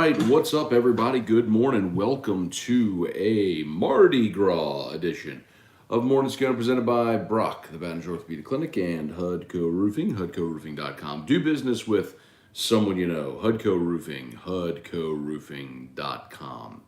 right, what's up, everybody? Good morning. Welcome to a Mardi Gras edition of Morning Scone presented by Brock, the Baton Orthopedic Clinic, and HUDCO Roofing, HUDCORoofing.com. Do business with someone you know. HUDCO Roofing, HUDCORoofing.com.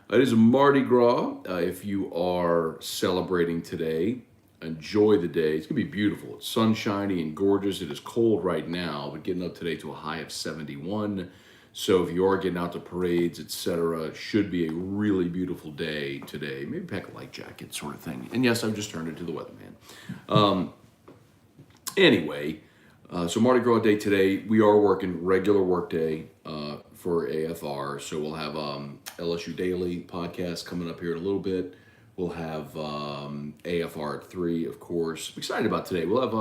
It is Mardi Gras. If you are celebrating today, enjoy the day. It's going to be beautiful. It's sunshiny and gorgeous. It is cold right now, but getting up today to a high of 71. So if you are getting out to parades, etc., should be a really beautiful day today. Maybe pack a light jacket sort of thing. And yes, I've just turned into the weatherman. Anyway, so Mardi Gras day today. We are working regular work day for AFR. So we'll have LSU Daily podcast coming up here in a little bit. We'll have AFR at 3, of course. I'm excited about today. We'll have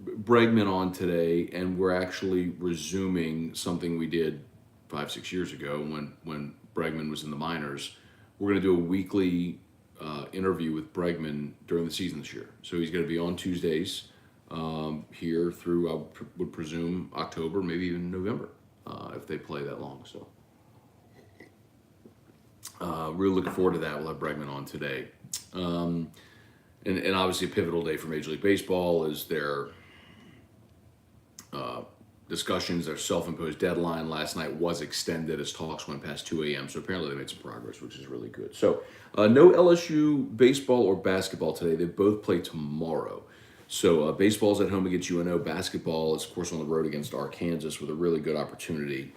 Bregman on today, and we're actually resuming something we did 5-6 years ago when Bregman was in the minors. We're going to do a weekly interview with Bregman during the season this year. So he's going to be on Tuesdays here through, I would presume, October, maybe even November, if they play that long. So really looking forward to that. We'll have Bregman on today. And obviously a pivotal day for Major League Baseball is their discussions, their self-imposed deadline last night was extended as talks went past 2 a.m. So apparently they made some progress, which is really good. So no LSU baseball or basketball today. They both play tomorrow. So baseball's at home against UNO. Basketball is, of course, on the road against Arkansas with a really good opportunity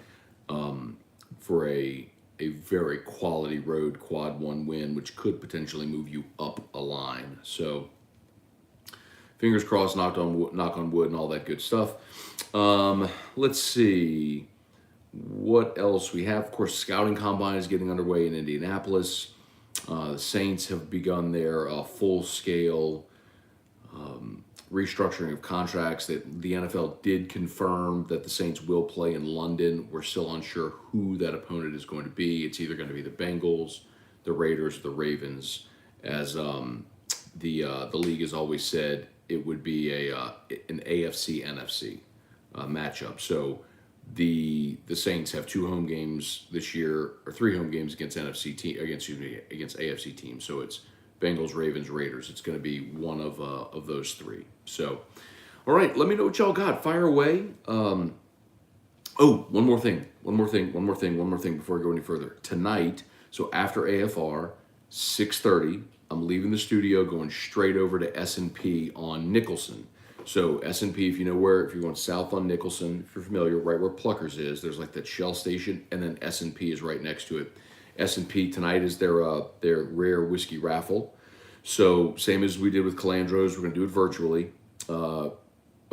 for a very quality road quad 1 win, which could potentially move you up a line. So fingers crossed, knock on wood, and all that good stuff. Let's see what else we have. Of course, scouting combine is getting underway in Indianapolis. The Saints have begun their full-scale restructuring of contracts. That the NFL did confirm that the Saints will play in London. We're still unsure who that opponent is going to be. It's either going to be the Bengals, the Raiders, or the Ravens. As the league has always said, it would be an AFC NFC matchup. So the Saints have 2 home games this year, or 3 home games against against AFC teams. So it's Bengals, Ravens, Raiders. It's going to be one of those 3. So, all right, let me know what y'all got. Fire away. One more thing before I go any further. Tonight, so after AFR, 6:30, I'm leaving the studio, going straight over to S&P on Nicholson. So S&P, if you're going south on Nicholson, if you're familiar, right where Pluckers is, there's like that Shell station, and then S&P is right next to it. S&P tonight is their rare whiskey raffle. So same as we did with Calandros, we're going to do it virtually. A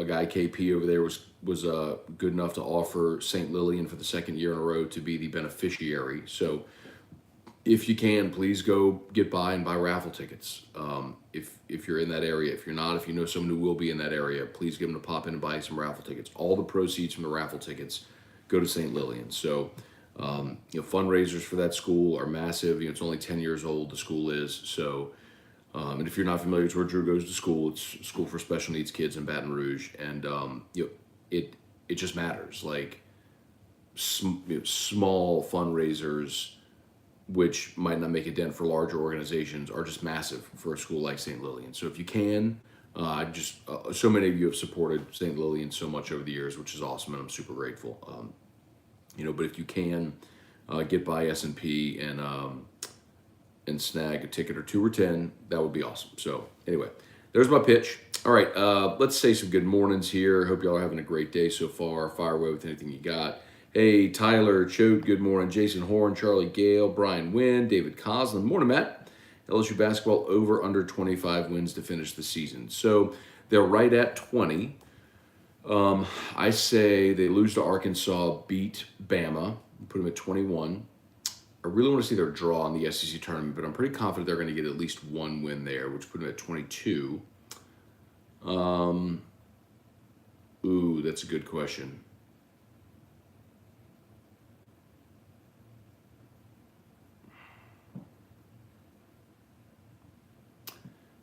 guy, KP, over there was good enough to offer St. Lillian for the 2nd year in a row to be the beneficiary. So if you can, please go get by and buy raffle tickets. If you're in that area. If you're not, if you know someone who will be in that area, please give them a pop in and buy some raffle tickets. All the proceeds from the raffle tickets go to St. Lillian. So fundraisers for that school are massive. It's only 10 years old, the school is. So, and if you're not familiar with where Drew goes to school, it's a school for special needs kids in Baton Rouge. And, it just matters. Like small fundraisers, which might not make a dent for larger organizations, are just massive for a school like St. Lillian. So if you can, so many of you have supported St. Lillian so much over the years, which is awesome. And I'm super grateful. But if you can get by S&P and snag a ticket or 2 or 10, that would be awesome. So anyway, there's my pitch. All right, let's say some good mornings here. Hope y'all are having a great day so far. Fire away with anything you got. Hey, Tyler Choate, good morning. Jason Horn, Charlie Gale, Brian Wynn, David Coslin. Morning, Matt. LSU basketball over under 25 wins to finish the season. So they're right at 20. I say they lose to Arkansas, beat Bama, put them at 21. I really want to see their draw in the SEC tournament, but I'm pretty confident they're going to get at least 1 win there, which put them at 22. That's a good question.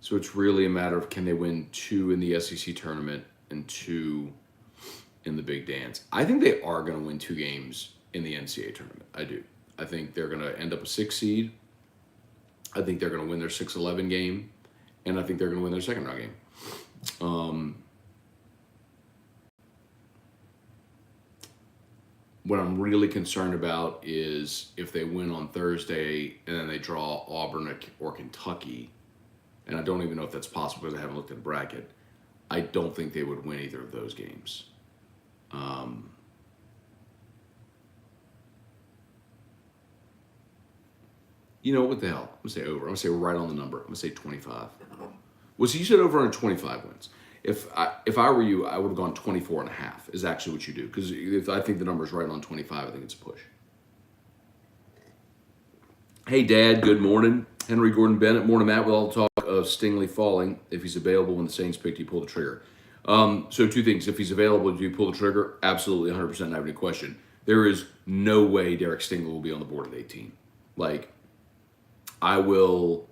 So it's really a matter of, can they win 2 in the SEC tournament and 2 in the Big Dance? I think they are going to win 2 games in the NCAA tournament. I do. I think they're going to end up a 6 seed. I think they're going to win their 6-11 game, and I think they're going to win their second round game. What I'm really concerned about is if they win on Thursday and then they draw Auburn or Kentucky, and I don't even know if that's possible because I haven't looked at the bracket. I don't think they would win either of those games. You know, what the hell? I'm going to say over. I'm going to say right on the number. I'm going to say 25. Well, so you said over on 25 wins. If I were you, I would have gone 24.5 is actually what you do. Because if I think the number is right on 25, I think it's a push. Hey, Dad, good morning. Henry Gordon Bennett. Morning, Matt, with all the talk of Stingley falling. If he's available when the Saints pick, do you pull the trigger? So two things. If he's available, do you pull the trigger? Absolutely, 100%, not have any question. There is no way Derek Stingley will be on the board at 18. Like, I will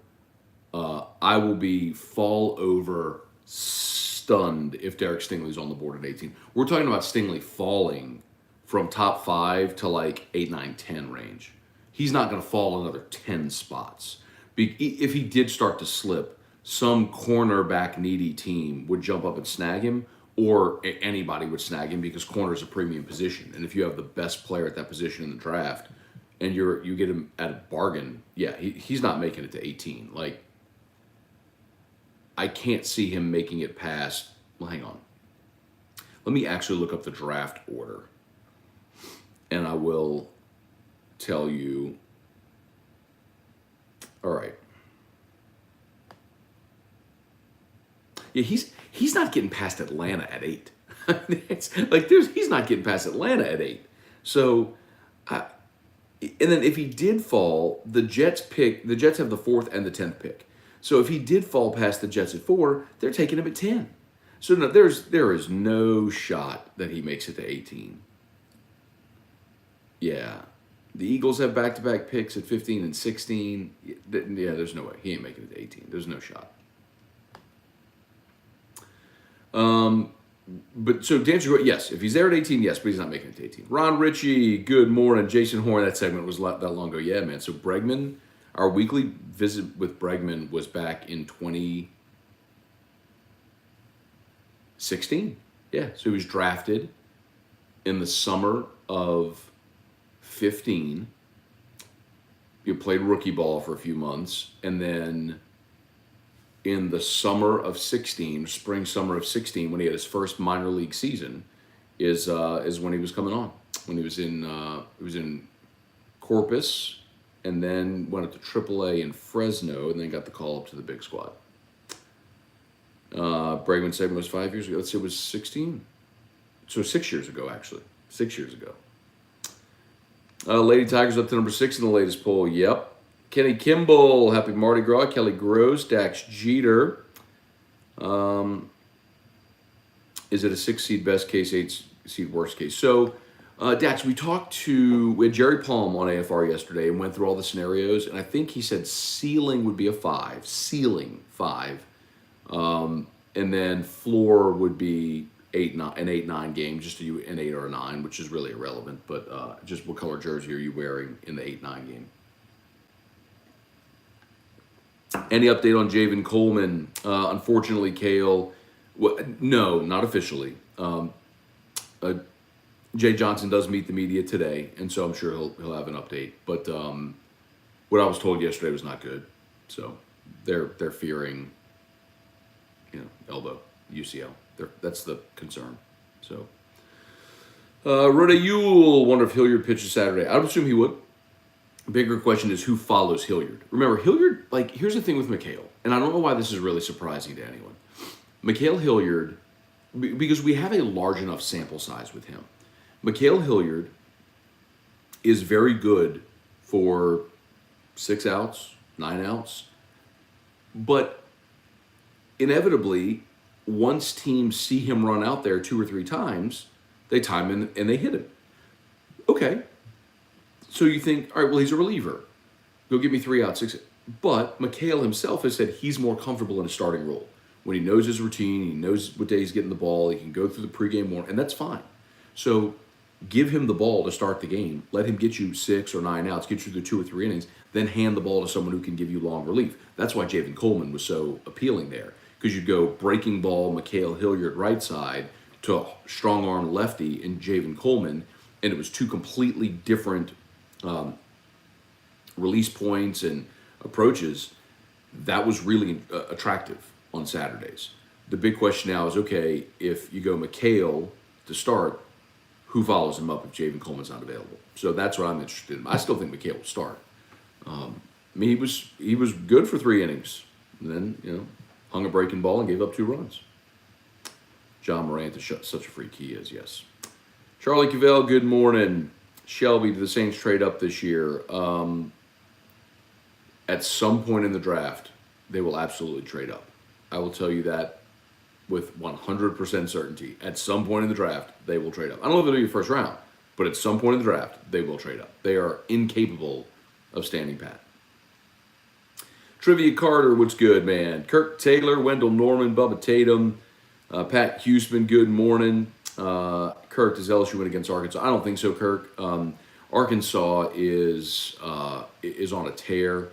be fall over stunned if Derek Stingley's on the board at 18. We're talking about Stingley falling from top 5 to like 8, 9, 10 range. He's not going to fall another 10 spots. If he did start to slip, some cornerback needy team would jump up and snag him, or anybody would snag him because corner is a premium position. And if you have the best player at that position in the draft and you get him at a bargain, yeah, he's not making it to 18. Like, I can't see him making it past, well, hang on. Let me actually look up the draft order, and I will tell you. All right. Yeah, he's not getting past Atlanta at 8. It's like he's not getting past Atlanta at 8. So, and then if he did fall, the Jets have the 4th and the 10th pick. So if he did fall past the Jets at 4, they're taking him at 10. So no, there is no shot that he makes it to 18. Yeah. The Eagles have back-to-back picks at 15 and 16. Yeah, there's no way. He ain't making it to 18. There's no shot. But so to answer your question, yes, if he's there at 18, yes, but he's not making it to 18. Ron Ritchie, good morning. Jason Horn, that segment was that long ago. Yeah, man. So Bregman, our weekly visit with Bregman was back in 2016. Yeah, so he was drafted in the summer of 15. You played rookie ball for a few months, and then in the summer of 16, summer of 16, when he had his first minor league season, is when he was coming on. When he was in Corpus, and then went up to AAA in Fresno, and then got the call up to the big squad. Bregman segment was 5 years ago. Let's say it was 16. So 6 years ago, actually. 6 years ago. Lady Tigers up to number 6 in the latest poll. Yep. Kenny Kimball, happy Mardi Gras. Kelly Gross, Dax Jeter. Is it a 6 seed best case, 8 seed worst case? So, Dax, we had Jerry Palm on AFR yesterday and went through all the scenarios, and I think he said ceiling would be a 5. Ceiling, 5. And then floor would be an 8-9 game, just an 8 or a 9, which is really irrelevant. But just what color jersey are you wearing in the 8-9 game? Any update on Javen Coleman? Unfortunately, Kale, no, not officially. Jay Johnson does meet the media today, and so I'm sure he'll have an update. But what I was told yesterday was not good. So they're fearing, elbow, UCL. That's the concern. So Rhoda Yule, wonder if Hilliard pitches Saturday. I would assume he would. Bigger question is who follows Hilliard. Remember, Hilliard, here's the thing with McHale, and I don't know why this is really surprising to anyone. McHale Hilliard, because we have a large enough sample size with him. McHale Hilliard is very good for 6 outs, 9 outs, but inevitably, once teams see him run out there 2 or 3 times, they time him and they hit him. Okay. So you think, all right, well, he's a reliever. Go give me 3 outs, 6. But McHale himself has said he's more comfortable in a starting role. When he knows his routine, he knows what day he's getting the ball, he can go through the pregame warm, and that's fine. So Give him the ball to start the game. Let him get you 6 or 9 outs, get you the 2 or 3 innings, then hand the ball to someone who can give you long relief. That's why Javen Coleman was so appealing there, because you'd go breaking ball, Mikhail Hilliard right side to a strong arm lefty in Javen Coleman, and it was 2 completely different release points and approaches. That was really attractive on Saturdays. The big question now is, okay, if you go Mikhail to start, who follows him up if Javen Coleman's not available? So that's what I'm interested in. I still think Mikhail will start. I mean, he was good for 3 innings, and then hung a breaking ball and gave up 2 runs. John Morant is such a freak he is. Yes. Charlie Cavell, good morning. Shelby, do the Saints trade up this year? At some point in the draft, they will absolutely trade up. I will tell you that with 100% certainty. At some point in the draft, they will trade up. I don't know if it'll be first round, but at some point in the draft, they will trade up. They are incapable of standing pat. Trivia Carter, what's good, man? Kirk Taylor, Wendell Norman, Bubba Tatum, Pat Huseman, good morning. Kirk, does LSU win against Arkansas? I don't think so, Kirk. Arkansas is on a tear.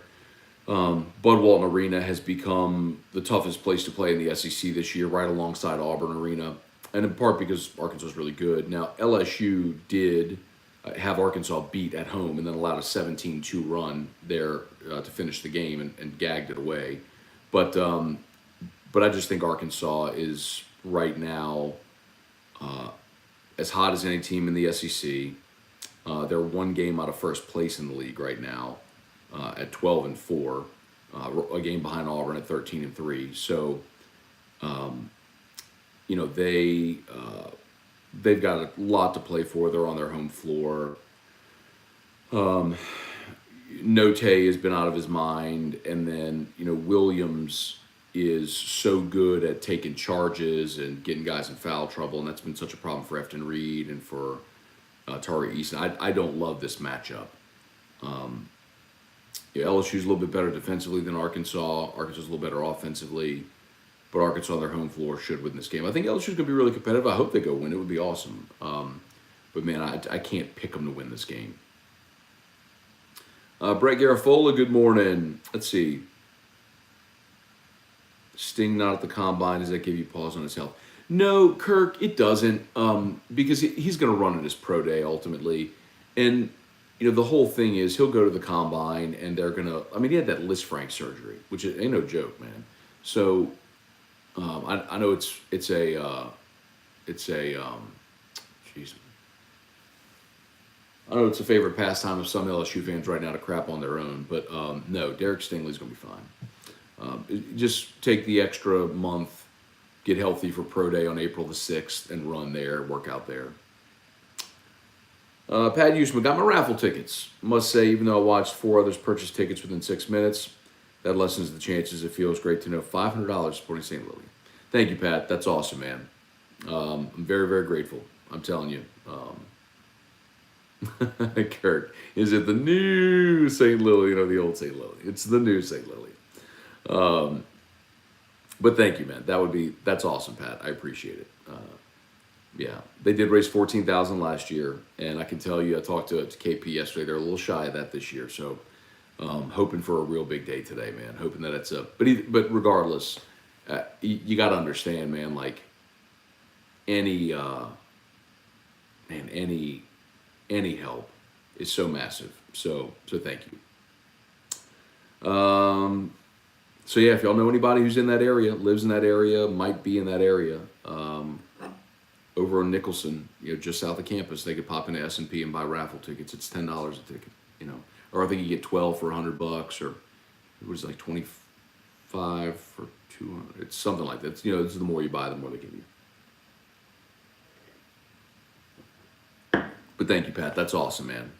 Bud Walton Arena has become the toughest place to play in the SEC this year, right alongside Auburn Arena, and in part because Arkansas is really good. Now, LSU did have Arkansas beat at home and then allowed a 17-2 run there to finish the game and gagged it away. But I just think Arkansas is right now as hot as any team in the SEC. They're 1 game out of first place in the league right now. At 12-4, a game behind Auburn at 13-3. So, they've got a lot to play for. They're on their home floor. Note has been out of his mind, and then Williams is so good at taking charges and getting guys in foul trouble, and that's been such a problem for Efton Reed and for Tari Eason. I don't love this matchup. LSU's a little bit better defensively than Arkansas. Arkansas's a little better offensively. But Arkansas on their home floor should win this game. I think LSU's going to be really competitive. I hope they go win. It would be awesome. But, man, I can't pick them to win this game. Brett Garafola, good morning. Let's see. Sting not at the combine. Does that give you pause on his health? No, Kirk, it doesn't. Because he's going to run at his pro day ultimately. And the whole thing is he'll go to the combine and they're going to, he had that Liz Frank surgery, which ain't no joke, man. So I know it's a favorite pastime of some LSU fans right now to crap on their own, but no, Derek Stingley's going to be fine. Just take the extra month, get healthy for pro day on April the 6th and run there, work out there. Pat Huseman, got my raffle tickets. Must say, even though I watched 4 others purchase tickets within 6 minutes, that lessens the chances. It feels great to know $500 supporting St. Louis. Thank you, Pat. That's awesome, man. I'm very, very grateful. I'm telling you. Kirk, is it the new St. Louis? The old St. Louis. It's the new St. Louis. But thank you, man. That's awesome, Pat. I appreciate it. Yeah, they did raise $14,000 last year, and I can tell you, I talked to KP yesterday. They're a little shy of that this year, so hoping for a real big day today, man. Hoping that it's but regardless, you got to understand, man. Like any help is so massive. So thank you. So yeah, if y'all know anybody who's in that area, lives in that area, might be in that area. Over on Nicholson, just south of campus, they could pop into S&P and buy raffle tickets. It's $10 a ticket, or I think you get 12 for $100, or it was like 25 for 200. It's something like that. This is the more you buy, the more they give you. But thank you, Pat. That's awesome, man.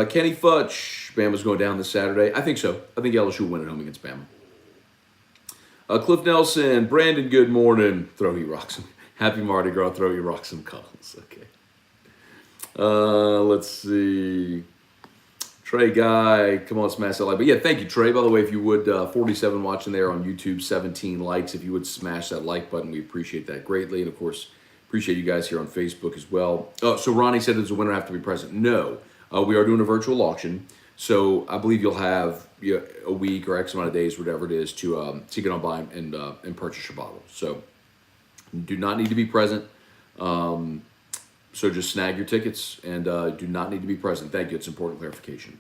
Kenny Futch, Bama's going down this Saturday. I think so. I think LSU will win at home against Bama. Cliff Nelson, Brandon, good morning. Throw he rocks him. Happy Mardi Gras, throw you rocks some Collins. Okay. Let's see. Trey Guy, come on, smash that like. But yeah, thank you, Trey. By the way, if you would, 47 watching there on YouTube, 17 likes. If you would smash that like button, we appreciate that greatly. And of course, Appreciate you guys here on Facebook as well. Oh, so Ronnie said, does the winner have to be present? No. We are doing a virtual auction. So I believe you'll have a week or X amount of days, whatever it is, to get online and purchase your bottle. So do not need to be present. So just snag your tickets and do not need to be present. Thank you. It's important clarification.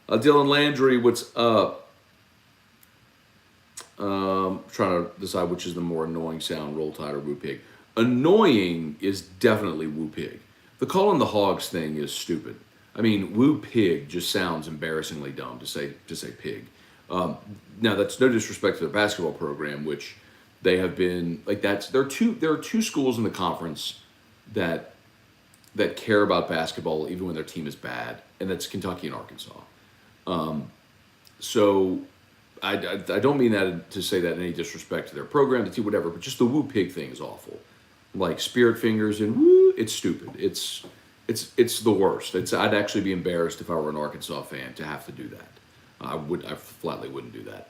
Dylan Landry, what's up? Trying to decide which is the more annoying sound, Roll Tide or Woo Pig. Annoying is definitely Woo Pig. The calling the hogs thing is stupid. I mean, Woo Pig just sounds embarrassingly dumb to say pig. Now that's no disrespect to the basketball program, which they have been like there are two schools in the conference that care about basketball even when their team is bad, and that's Kentucky and Arkansas. So I don't mean that to say that in any disrespect to their program, the team, whatever, but just the Woo Pig thing is awful. Like spirit fingers and woo, it's stupid. It's the worst. I'd actually be embarrassed if I were an Arkansas fan to have to do that. I flatly wouldn't do that.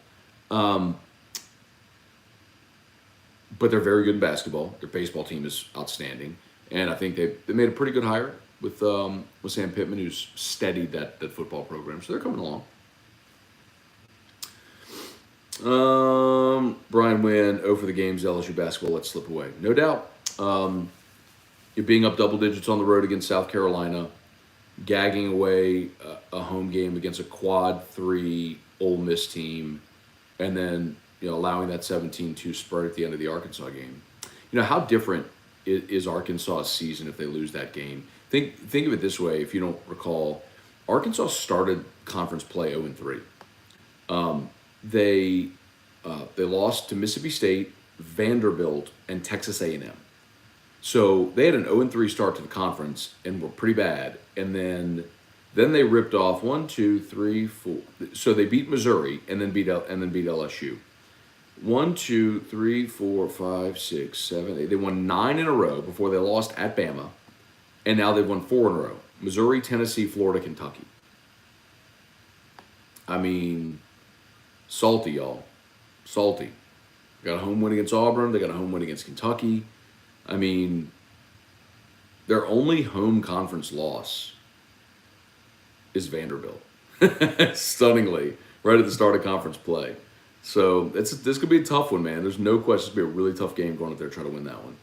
But they're very good in basketball. Their baseball team is outstanding, and I think they made a pretty good hire with Sam Pittman, who's steadied that football program. So they're coming along. Brian Wynn, for the games, LSU basketball, let's slip away. No doubt. You're being up double digits on the road against South Carolina, gagging away a home game against a quad 3 Ole Miss team, and then allowing that 17-2 spread at the end of the Arkansas game. How different is Arkansas's season if they lose that game? Think of it this way, if you don't recall, Arkansas started conference play 0-3. They lost to Mississippi State, Vanderbilt, and Texas A&M. So they had an 0-3 start to the conference and were pretty bad. And then they ripped off 1, 2, 3, 4. So they beat Missouri and then beat LSU. 1, 2, 3, 4, 5, 6, 7, 8. They won 9 in a row before they lost at Bama, and now they've won 4 in a row: Missouri, Tennessee, Florida, Kentucky. I mean, salty, y'all. Salty. They got a home win against Auburn. They got a home win against Kentucky. I mean, their only home conference loss is Vanderbilt. Stunningly, right at the start of conference play. So this could be a tough one, man. There's no question. It's going to be a really tough game going up there trying to win that one.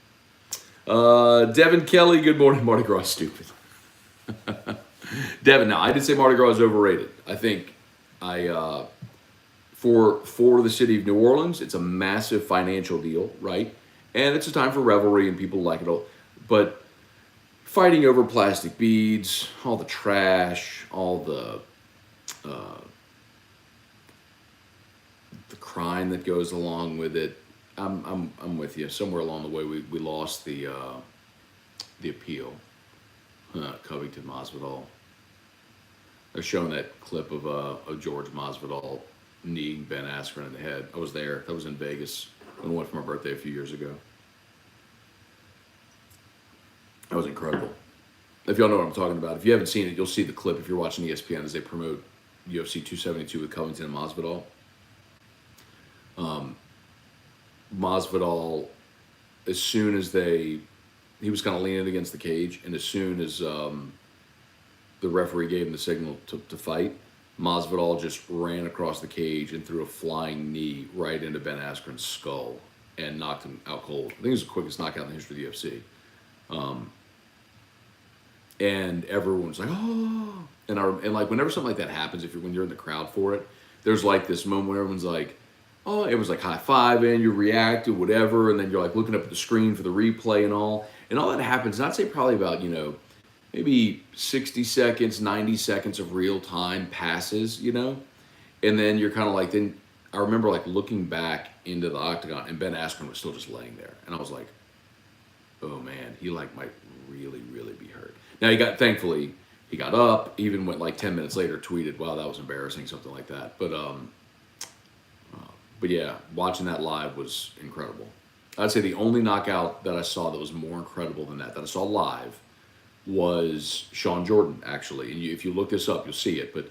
Devin Kelly, good morning. Mardi Gras stupid. Devin, now I did say Mardi Gras is overrated. I think for the city of New Orleans, it's a massive financial deal, right? And it's a time for revelry and people like it all. But fighting over plastic beads, all the trash, all the crime that goes along with it, I'm with you. Somewhere along the way, we lost the appeal. Covington Masvidal. They're showing that clip of George Masvidal kneeing Ben Askren in the head. I was there. That was in Vegas when I went for my birthday a few years ago. That was incredible. If y'all know what I'm talking about, if you haven't seen it, you'll see the clip if you're watching ESPN as they promote UFC 272 with Covington and Masvidal. Masvidal, as soon as he was kind of leaning against the cage, and as soon as the referee gave him the signal to fight, Masvidal just ran across the cage and threw a flying knee right into Ben Askren's skull and knocked him out cold. I think it was the quickest knockout in the history of the UFC. And everyone's like, oh, and like whenever something like that happens, when you're in the crowd for it, there's like this moment where everyone's like, oh, it was like high-fiving, you react to whatever, and then you're like looking up at the screen for the replay and all that happens. And I'd say probably about, maybe 60 seconds, 90 seconds of real time passes, and then you're kind of like, then I remember like looking back into the octagon and Ben Askren was still just laying there. And I was like, oh man, he like might really, really be hurt. Now thankfully he got up, even went like 10 minutes later, tweeted, wow, that was embarrassing, something like that. But yeah, watching that live was incredible. I'd say the only knockout that I saw that was more incredible than that I saw live, was Sean Jordan, actually. And if you look this up, you'll see it. But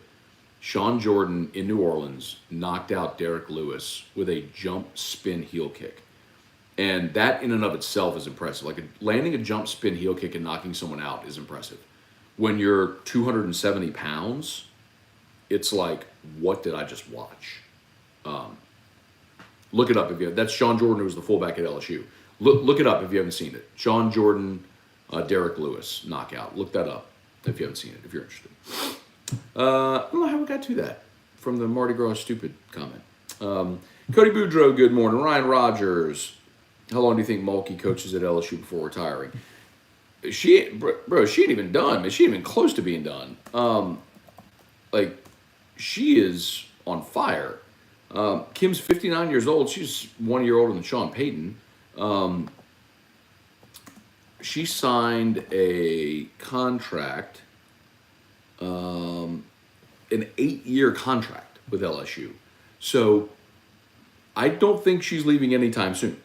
Sean Jordan in New Orleans knocked out Derek Lewis with a jump spin heel kick. And that in and of itself is impressive. Like landing a jump spin heel kick and knocking someone out is impressive. When you're 270 pounds, it's like, what did I just watch? Look it up if you. That's Sean Jordan, who was the fullback at LSU. Look it up if you haven't seen it. Sean Jordan, Derek Lewis knockout. Look that up if you haven't seen it. If you're interested. I don't know how we got to that from the Mardi Gras stupid comment. Cody Boudreaux, good morning. Ryan Rogers, how long do you think Mulkey coaches at LSU before retiring? She ain't even done. Man. She ain't even close to being done. She is on fire. Kim's 59 years old. She's 1 year older than Sean Payton. She signed a contract, an 8-year contract with LSU. So I don't think she's leaving anytime soon.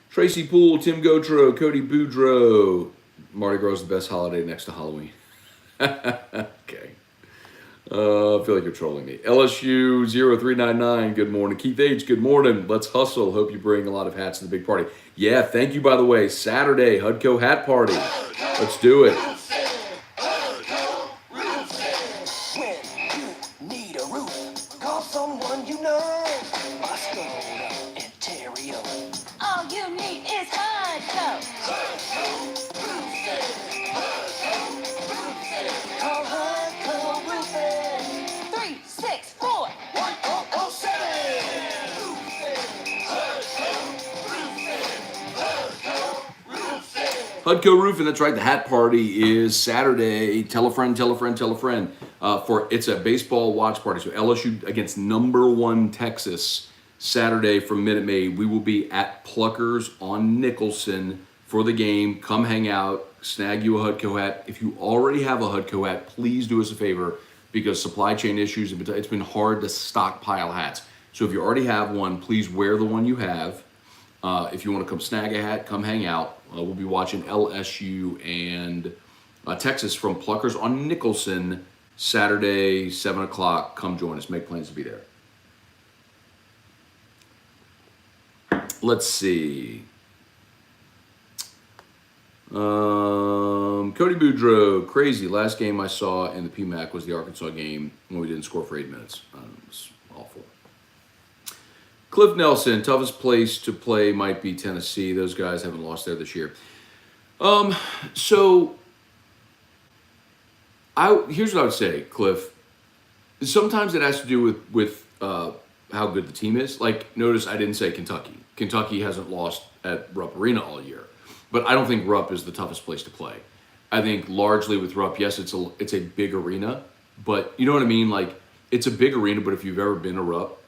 Tracy Poole, Tim Gautreaux, Cody Boudreaux. Mardi Gras is the best holiday next to Halloween. Okay. I feel like you're trolling me. LSU 0399, good morning. Keith H, good morning. Let's hustle. Hope you bring a lot of hats to the big party. Yeah, thank you, by the way. Saturday, Hudco hat party. Let's do it. Hudco Roofing, that's right. The hat party is Saturday. Tell a friend, tell a friend, tell a friend. It's a baseball watch party. So LSU against #1 Texas Saturday from Minute Maid. We will be at Pluckers on Nicholson for the game. Come hang out, snag you a Hudco hat. If you already have a Hudco hat, please do us a favor because supply chain issues, it's been hard to stockpile hats. So if you already have one, please wear the one you have. If you want to come snag a hat, come hang out. We'll be watching LSU and Texas from Pluckers on Nicholson Saturday, 7 o'clock. Come join us. Make plans to be there. Let's see. Cody Boudreaux, crazy. Last game I saw in the PMAC was the Arkansas game when we didn't score for 8 minutes. It was awful. Cliff Nelson, toughest place to play might be Tennessee. Those guys haven't lost there this year. Here's what I would say, Cliff. Sometimes it has to do with how good the team is. Like, notice I didn't say Kentucky. Kentucky hasn't lost at Rupp Arena all year. But I don't think Rupp is the toughest place to play. I think largely with Rupp, yes, it's a big arena. But you know what I mean? Like, it's a big arena, but if you've ever been to Rupp,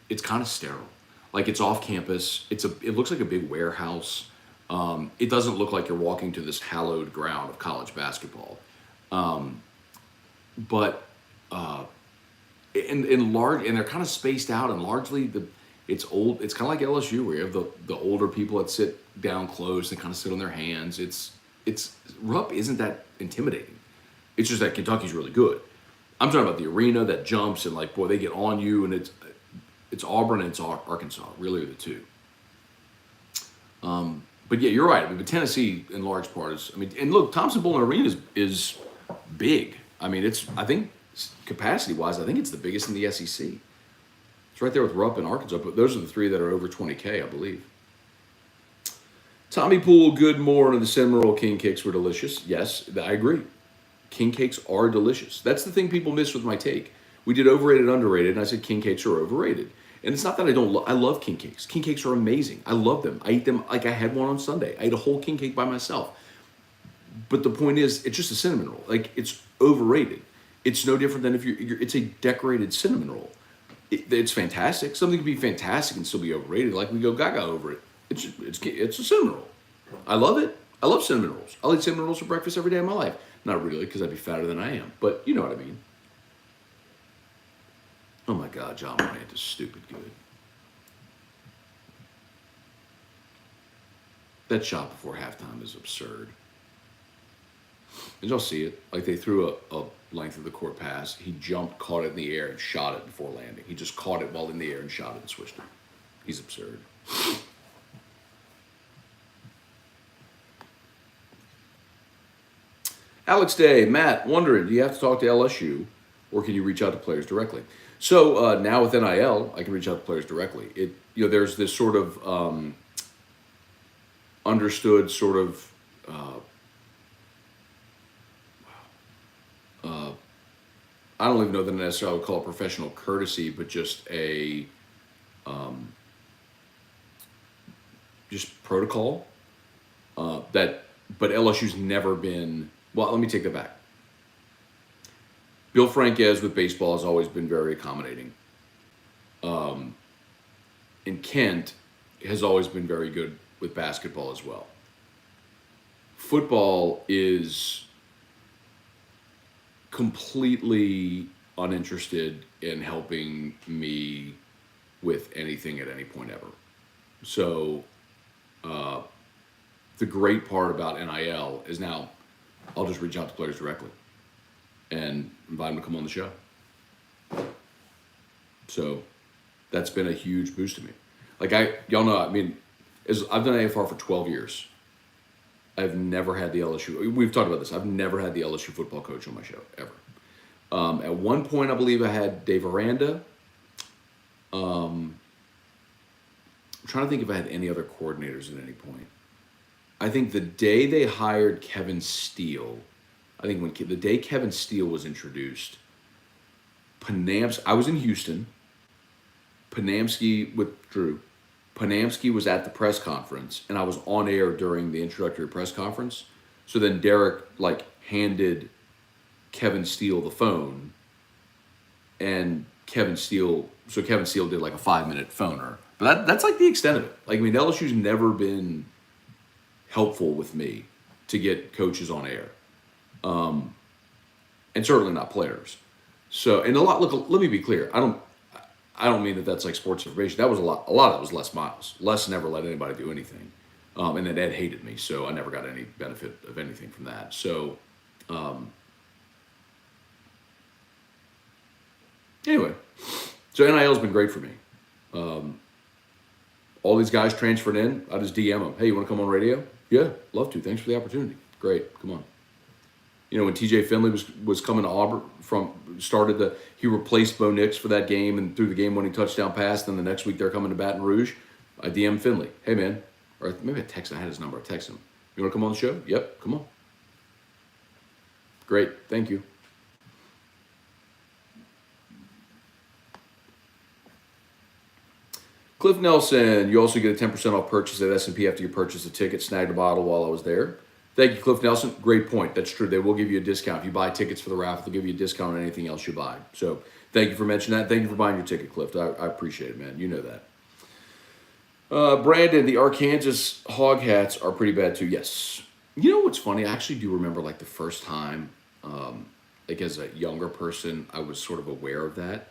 it's kind of sterile. Like, it's off campus. It looks like a big warehouse. It doesn't look like you're walking to this hallowed ground of college basketball. And they're kind of spaced out, and largely it's old. It's kind of like LSU, where you have the older people that sit down close and kind of sit on their hands. Rupp isn't that intimidating. It's just that Kentucky's really good. I'm talking about the arena that jumps and, like, boy, they get on you, and it's Auburn and it's Arkansas, really are the two. But yeah, you're right. I mean, but Tennessee, in large part, and look, Thompson-Boling Arena is big. I mean, I think capacity-wise, I think it's the biggest in the SEC. It's right there with Rupp and Arkansas, but those are the three that are over 20K, I believe. Tommy Poole, good morning. The cinnamon roll king cakes were delicious. Yes, I agree. King cakes are delicious. That's the thing people miss with my take. We did overrated, underrated, and I said king cakes are overrated. And it's not that I don't I love king cakes. King cakes are amazing. I love them. I eat them like I had one on Sunday. I ate a whole king cake by myself. But the point is, it's just a cinnamon roll. Like, it's overrated. It's no different than if it's a decorated cinnamon roll. It's fantastic. Something can be fantastic and still be overrated. Like, we go gaga over it. It's a cinnamon roll. I love it. I love cinnamon rolls. I'll eat cinnamon rolls for breakfast every day of my life. Not really, because I'd be fatter than I am. But you know what I mean. Oh my God, John Morant is stupid good. That shot before halftime is absurd. Did y'all see it? Like they threw a length of the court pass. He jumped, caught it in the air, and shot it before landing. He just caught it while in the air and shot it and switched it. He's absurd. Alex Day, Matt, wondering, do you have to talk to LSU or can you reach out to players directly? So now with NIL, I can reach out to players directly. There's this sort of understood sort of I don't even know that I necessarily would call it professional courtesy, but just a just protocol that. But LSU's never been. Well, let me take that back. Bill Franquez with baseball has always been very accommodating. And Kent has always been very good with basketball as well. Football is completely uninterested in helping me with anything at any point ever. So the great part about NIL is now I'll just reach out to players directly and invite them to come on the show. So that's been a huge boost to me. Like y'all know, I mean, I've done AFR for 12 years. I've never had the LSU. We've talked about this. I've never had the LSU football coach on my show ever. At one point, I believe I had Dave Aranda. I'm trying to think if I had any other coordinators at any point. I think the day they hired Kevin Steele, the day Kevin Steele was introduced, I was in Houston. Panamsky withdrew. Panamsky was at the press conference, and I was on air during the introductory press conference. So then Derek handed Kevin Steele the phone, and Kevin Steele did a 5-minute phoner. But that's the extent of it. LSU's never been helpful with me to get coaches on air, and certainly not players. So, and look, let me be clear. I don't mean that that's like sports information. That was a lot of it was Les Miles. Les never let anybody do anything. And then Ed hated me, so I never got any benefit of anything from that. So, anyway, so NIL's been great for me. All these guys transferred in, I just DM them. Hey, you want to come on radio? Yeah, love to. Thanks for the opportunity. Great, come on. When TJ Finley was coming to Auburn he replaced Bo Nix for that game and threw the game-winning touchdown pass. Then the next week they're coming to Baton Rouge. I DM Finley. Hey, man. Or maybe I had his number. I texted him. You want to come on the show? Yep, come on. Great, thank you. Cliff Nelson, you also get a 10% off purchase at S&P after you purchase a ticket. Snagged a bottle while I was there. Thank you, Cliff Nelson. Great point. That's true. They will give you a discount. If you buy tickets for the raffle, they'll give you a discount on anything else you buy. So thank you for mentioning that. Thank you for buying your ticket, Cliff. I appreciate it, man. You know that. Brandon, the Arkansas Hog Hats are pretty bad too. Yes. You know what's funny? I actually do remember the first time, as a younger person, I was sort of aware of that.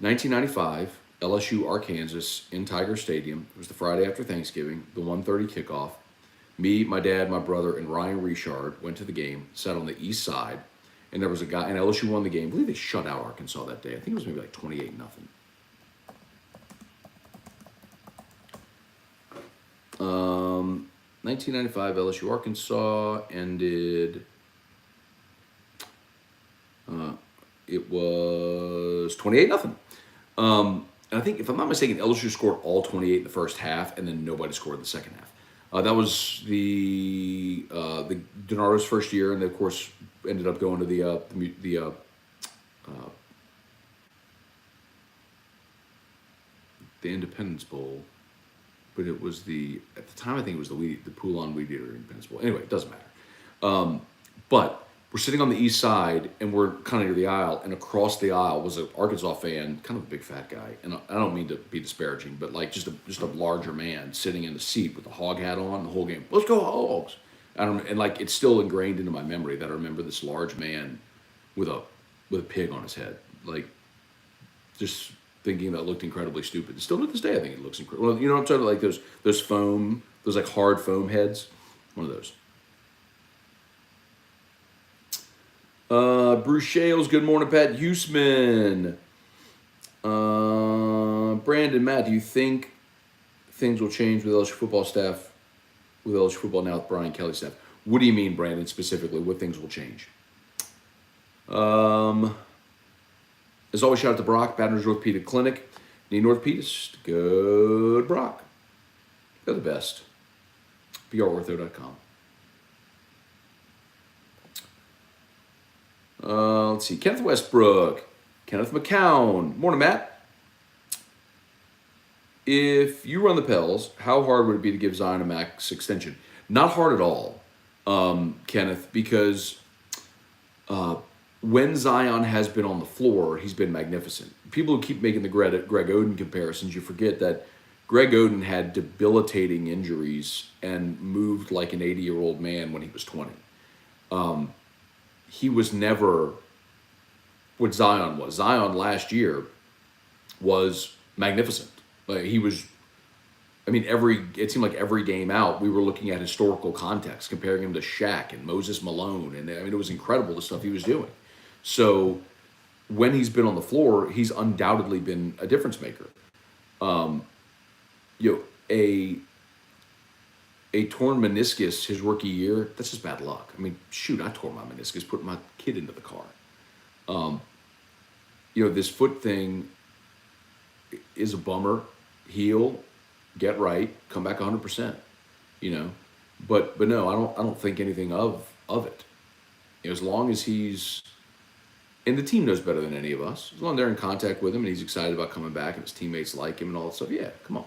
1995, LSU Arkansas in Tiger Stadium. It was the Friday after Thanksgiving, the 1:30 kickoff. Me, my dad, my brother, and Ryan Richard went to the game, sat on the east side, and there was a guy, and LSU won the game. I believe they shut out Arkansas that day. I think it was maybe 28-0. 1995 LSU Arkansas ended. It was 28-0. And I think, if I'm not mistaken, LSU scored all 28 in the first half, and then nobody scored in the second half. That was the DiNardo's first year, and they, of course, ended up going to the Independence Bowl, but it was at the time I think it was the Poulon Weed Eater Independence Bowl. Anyway, it doesn't matter. But we're sitting on the east side, and we're kind of near the aisle, and across the aisle was an Arkansas fan, kind of a big fat guy, and I don't mean to be disparaging, but just a larger man sitting in the seat with a hog hat on the whole game. Let's go Hogs! It's still ingrained into my memory that I remember this large man with a pig on his head, just thinking that looked incredibly stupid. Still to this day, I think it looks incredible. Well, you know what I'm talking about, those foam, those hard foam heads, one of those. Bruce Shales, good morning, Pat Huseman. Brandon, Matt, do you think things will change with LSU football staff, with LSU football now with Brian Kelly's staff? What do you mean, Brandon, specifically? What things will change? As always, shout out to Brock, Baton Rouge Orthopedic Clinic. Need an orthopedist? Go to Brock. They're the best. brortho.com. Let's see. Kenneth Westbrook. Kenneth McCown. Morning, Matt. If you run the Pels, how hard would it be to give Zion a max extension? Not hard at all, Kenneth, because when Zion has been on the floor, he's been magnificent. People who keep making the Greg Oden comparisons, you forget that Greg Oden had debilitating injuries and moved like an 80-year-old man when he was 20. He was never what Zion was. Zion last year was magnificent. Like he was, it seemed like every game out, we were looking at historical context, comparing him to Shaq and Moses Malone. And it was incredible the stuff he was doing. So when he's been on the floor, he's undoubtedly been a difference maker. A torn meniscus his rookie year, that's just bad luck. I tore my meniscus putting my kid into the car. This foot thing is a bummer. Heal, get right, come back 100%. But no, I don't think anything of it. As long as he's, and the team knows better than any of us. As long as they're in contact with him and he's excited about coming back and his teammates like him and all that stuff, yeah, come on.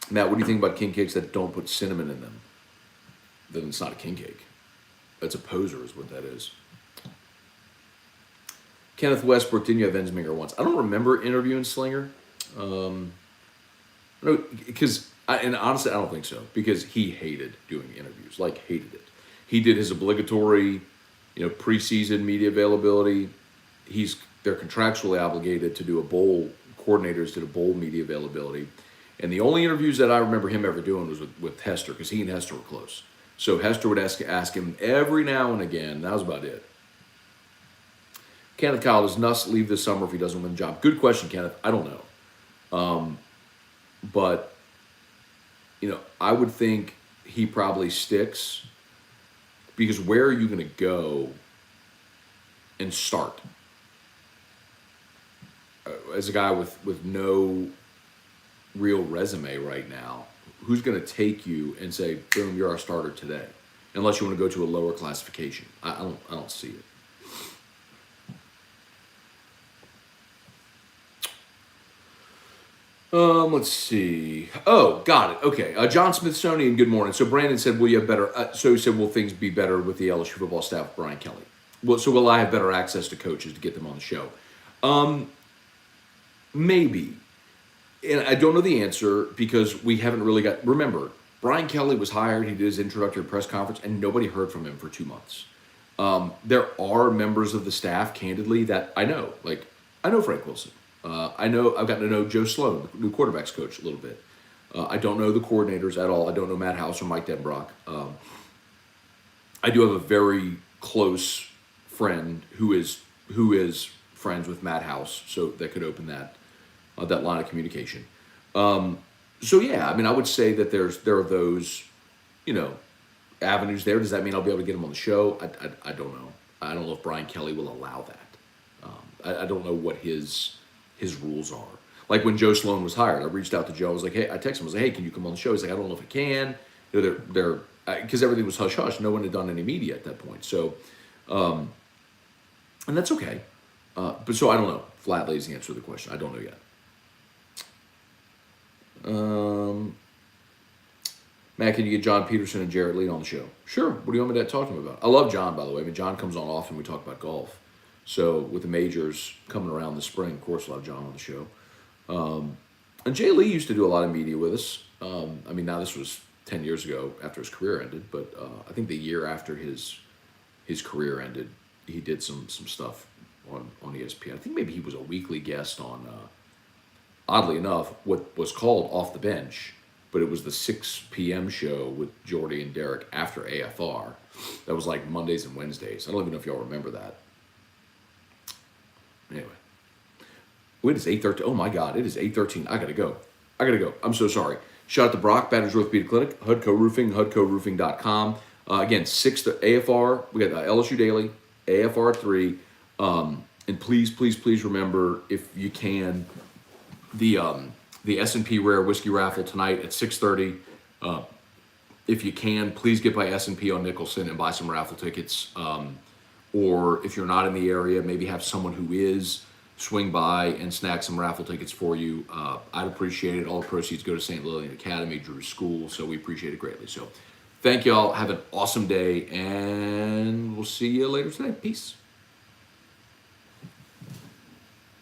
Matt, what do you think about king cakes that don't put cinnamon in them? Then it's not a king cake. That's a poser is what that is. Kenneth Westbrook, didn't you have Ensminger once? I don't remember interviewing Slinger. No, and honestly, I don't think so, because he hated doing interviews, hated it. He did his obligatory, preseason media availability. They're contractually obligated to do coordinators did a bowl media availability. And the only interviews that I remember him ever doing was with Hester, because he and Hester were close. So Hester would ask him every now and again. That was about it. Kenneth Kyle, does Nuss leave this summer if he doesn't win the job? Good question, Kenneth. I don't know. But, I would think he probably sticks, because where are you going to go and start? As a guy with no real resume right now, who's going to take you and say, boom, you're our starter today? Unless you want to go to a lower classification. I don't see it. Let's see. Oh, got it. Okay. John Smithsonian, good morning. So Brandon said, will you have better, so he said, will things be better with the LSU football staff, Brian Kelly? Well, so will I have better access to coaches to get them on the show? Maybe. And I don't know the answer, because we haven't really remember, Brian Kelly was hired, he did his introductory press conference, and nobody heard from him for 2 months. There are members of the staff, candidly, that I know. I know Frank Wilson. I've gotten to know Joe Sloan, the new quarterbacks coach, a little bit. I don't know the coordinators at all. I don't know Matt House or Mike Denbrock. I do have a very close friend who is friends with Matt House, so that could open that line of communication. So yeah, I would say that there are those, avenues there. Does that mean I'll be able to get him on the show? I don't know. I don't know if Brian Kelly will allow that. I don't know what his rules are. Like when Joe Sloan was hired, I reached out to Joe. I was like, hey, I texted him. I was like, hey, can you come on the show? He's like, I don't know if I can. They're because everything was hush hush. No one had done any media at that point. So, and that's okay. But so I don't know. Flatly is the answer to the question. I don't know yet. Matt, can you get John Peterson and Jarrett Lee on the show? Sure. What do you want me to talk to him about? I love John, by the way. John comes on often. We talk about golf. So with the majors coming around this spring, of course, we'll have John on the show. And Jay Lee used to do a lot of media with us. Now this was 10 years ago after his career ended, but I think the year after his career ended, he did some stuff on ESPN. I think maybe he was a weekly guest on, oddly enough, what was called Off the Bench, but it was the 6 p.m. show with Jordy and Derek after AFR. That was like Mondays and Wednesdays. I don't even know if y'all remember that. Anyway. It is 8:13. Oh my God, it is 8:13. I gotta go. I'm so sorry. Shout out to Brock, Batters Orthopedic Clinic, Hudco Roofing, HudcoRoofing.com. Again, 6 to AFR. We got the LSU Daily, AFR 3. And please, please, please remember, if you can, the S&P Rare Whiskey Raffle tonight at 6:30. If you can, please get by S&P on Nicholson and buy some raffle tickets. Or if you're not in the area, maybe have someone who is, swing by and snag some raffle tickets for you. I'd appreciate it. All the proceeds go to St. Lillian Academy, Drew's school, so we appreciate it greatly. So thank y'all. Have an awesome day, and we'll see you later today. Peace.